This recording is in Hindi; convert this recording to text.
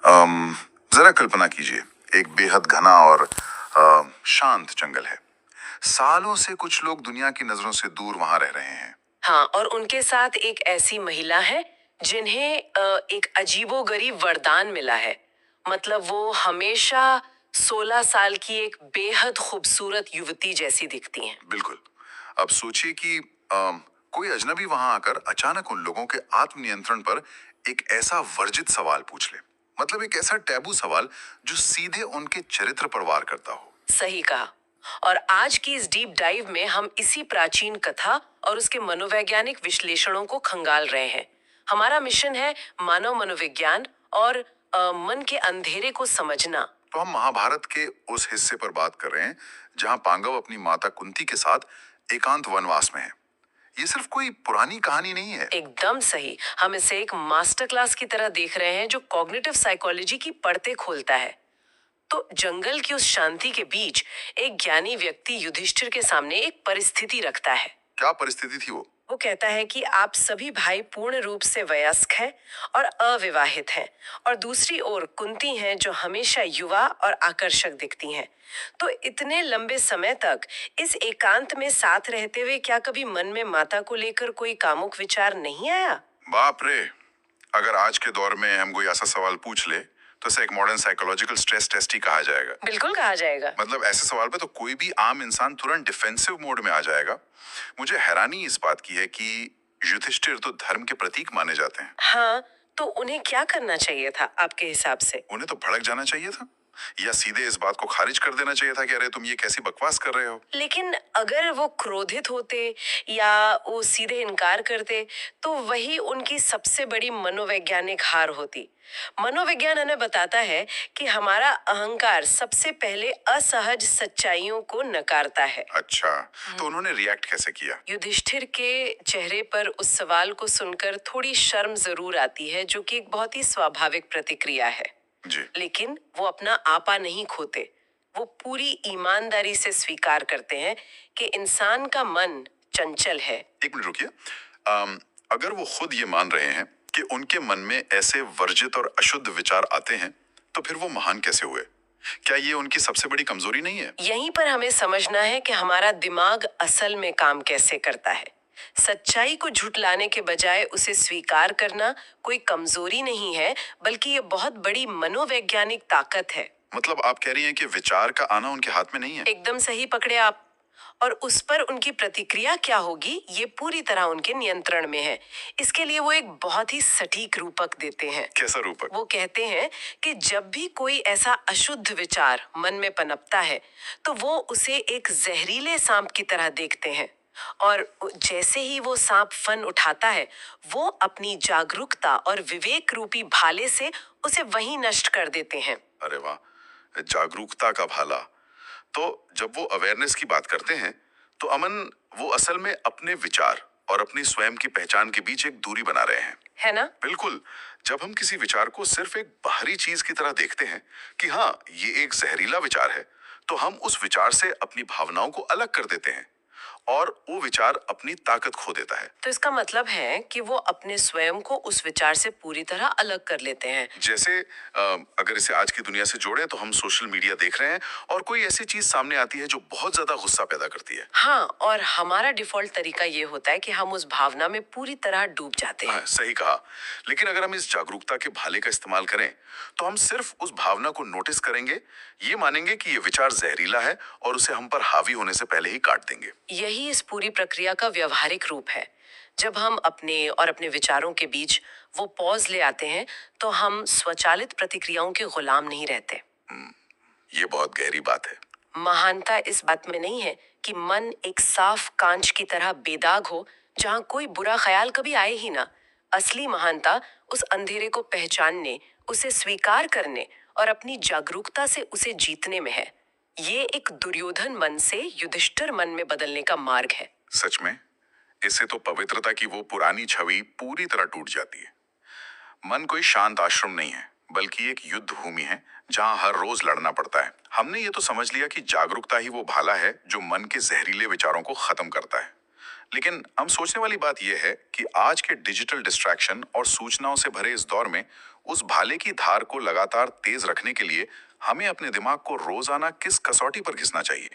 अम, जरा कल्पना कीजिए, एक बेहद घना और शांत जंगल है। सालों से कुछ लोग दुनिया की नजरों से दूर वहां रह रहे हैं। हाँ, और उनके साथ एक ऐसी महिला है जिन्हें एक अजीबोगरीब वरदान मिला है। मतलब वो हमेशा 16 साल की एक बेहद खूबसूरत युवती जैसी दिखती हैं। बिल्कुल। अब सोचिए कि कोई अजनबी वहां आकर अचानक उन लोगों के आत्मनियंत्रण पर एक ऐसा वर्जित सवाल पूछ ले। मतलब एक ऐसा टैबू सवाल जो सीधे उनके चरित्र पर वार करता हो। सही कहा। और आज की इस डीप डाइव में हम इसी प्राचीन कथा और उसके मनोवैज्ञानिक विश्लेषणों को खंगाल रहे हैं। हमारा मिशन है मानव मनोविज्ञान और मन के अंधेरे को समझना। तो हम महाभारत के उस हिस्से पर बात कर रहे हैं जहां पांडव अपनी माता कुंती के साथ एकांत वनवास में है। ये सिर्फ कोई पुरानी कहानी नहीं है। एकदम सही। हम इसे एक मास्टर क्लास की तरह देख रहे हैं जो कॉग्निटिव साइकोलॉजी की परतें खोलता है। तो जंगल की उस शांति के बीच एक ज्ञानी व्यक्ति युधिष्ठिर के सामने एक परिस्थिति रखता है। क्या परिस्थिति थी वो? वो कहता है कि आप सभी भाई पूर्ण रूप से वयस्क हैं और अविवाहित हैं, और दूसरी ओर कुंती हैं जो हमेशा युवा और आकर्षक दिखती हैं। तो इतने लंबे समय तक इस एकांत में साथ रहते हुए क्या कभी मन में माता को लेकर कोई कामुक विचार नहीं आया? बाप रे! अगर आज के दौर में हम कोई ऐसा सवाल पूछ ले तो इसे एक मॉडर्न साइकोलॉजिकल स्ट्रेस टेस्ट ही कहा जाएगा। बिल्कुल कहा जाएगा। मतलब ऐसे सवाल पे तो कोई भी आम इंसान तुरंत डिफेंसिव मोड में आ जाएगा। मुझे हैरानी इस बात की है कि युधिष्ठिर तो धर्म के प्रतीक माने जाते हैं। हाँ, तो उन्हें क्या करना चाहिए था आपके हिसाब से? उन्हें तो भड़क जाना चाहिए था, या सीधे इस बात को खारिज कर देना चाहिए था कि अरे तुम ये कैसी बकवास कर रहे हो। लेकिन अगर वो क्रोधित होते या वो सीधे इनकार करते तो वही उनकी सबसे बड़ी मनोवैज्ञानिक हार होती। मनोविज्ञान हमें बताता है कि हमारा अहंकार सबसे पहले असहज सच्चाइयों को नकारता है। अच्छा, तो उन्होंने रिएक्ट कैसे किया? युधिष्ठिर के चेहरे पर उस सवाल को सुनकर थोड़ी शर्म जरूर आती है, जो कि एक बहुत ही स्वाभाविक प्रतिक्रिया है। जी। लेकिन वो अपना आपा नहीं खोते। वो पूरी ईमानदारी से स्वीकार करते हैं कि इंसान का मन चंचल है। एक मिनट रुकिए। अगर वो खुद ये मान रहे हैं कि उनके मन में ऐसे वर्जित और अशुद्ध विचार आते हैं, तो फिर वो महान कैसे हुए? क्या ये उनकी सबसे बड़ी कमजोरी नहीं है? यहीं पर हमें समझना है कि हमारा दिमाग असल में काम कैसे करता है। सच्चाई को झुठलाने के बजाय उसे स्वीकार करना कोई कमजोरी नहीं है, बल्कि ये बहुत बड़ी मनोवैज्ञानिक ताकत है। मतलब आप कह रही हैं कि विचार का आना उनके हाथ में नहीं है? एकदम सही पकड़े आप। और उस पर उनकी प्रतिक्रिया क्या होगी ये पूरी तरह उनके नियंत्रण में है। इसके लिए वो एक बहुत ही सटीक रूपक देते हैं। कैसा रूपक? वो कहते हैं कि जब भी कोई ऐसा अशुद्ध विचार मन में पनपता है तो वो उसे एक जहरीले सांप की तरह देखते हैं, और जैसे ही वो सांप फन उठाता है वो अपनी जागरूकता और विवेक रूपी भाले से उसे वहीं नष्ट कर देते हैं। अरे वाह, जागरूकता का भाला। तो जब वो अवेयरनेस की बात करते हैं तो अमन, वो असल में अपने विचार और अपनी स्वयं की पहचान के बीच एक दूरी बना रहे हैं। है ना? बिल्कुल। जब हम किसी विचार को सिर्फ एक बाहरी चीज की तरह देखते हैं कि हाँ ये एक जहरीला विचार है, तो हम उस विचार से अपनी भावनाओं को अलग कर देते हैं और वो विचार अपनी ताकत खो देता है। तो इसका मतलब है कि वो अपने स्वयं को उस विचार से पूरी तरह अलग कर लेते हैं। जैसे अगर इसे आज की दुनिया से जोड़े तो हम सोशल मीडिया देख रहे हैं और कोई ऐसी चीज सामने आती है जो बहुत ज्यादा गुस्सा पैदा करती है। हाँ, और हमारा डिफॉल्ट तरीका ये होता है कि हम उस भावना में पूरी तरह डूब जाते हैं। हाँ, सही कहा। लेकिन अगर हम इस जागरूकता के भाले का इस्तेमाल करें तो हम सिर्फ उस भावना को नोटिस करेंगे, ये मानेंगे कि ये विचार जहरीला है और उसे हम पर हावी होने से पहले ही काट देंगे। यही इस पूरी प्रक्रिया का व्यवहारिक रूप है। जब हम अपने और अपने विचारों के बीच वो पॉज ले आते हैं तो हम स्वचालित प्रतिक्रियाओं के गुलाम नहीं रहते। ये बहुत गहरी बात है। महानता इस बात में नहीं है कि मन एक साफ कांच की तरह बेदाग हो जहां कोई बुरा ख्याल कभी आए ही ना। असली महानता उस अंधेरे को पहचानने, उसे स्वीकार करने और अपनी जागरूकता से उसे जीतने में है। ये एक दुर्योधन मन से युधिष्ठिर मन में बदलने का मार्ग है। सच में इससे तो पवित्रता की वो पुरानी छवि पूरी तरह टूट जाती है। मन कोई शांत आश्रम नहीं है, बल्कि एक युद्ध भूमि है जहां हर रोज लड़ना पड़ता है। हमने ये तो समझ लिया कि जागरूकता ही वो भाला है जो मन के जहरीले विचारों को खत्म करता है। लेकिन हम सोचने वाली बात यह है कि आज के डिजिटल डिस्ट्रैक्शन और सूचनाओं से भरे इस दौर में उस भाले की धार को लगातार तेज रखने के लिए हमें अपने दिमाग को रोजाना किस कसौटी पर घिसना चाहिए?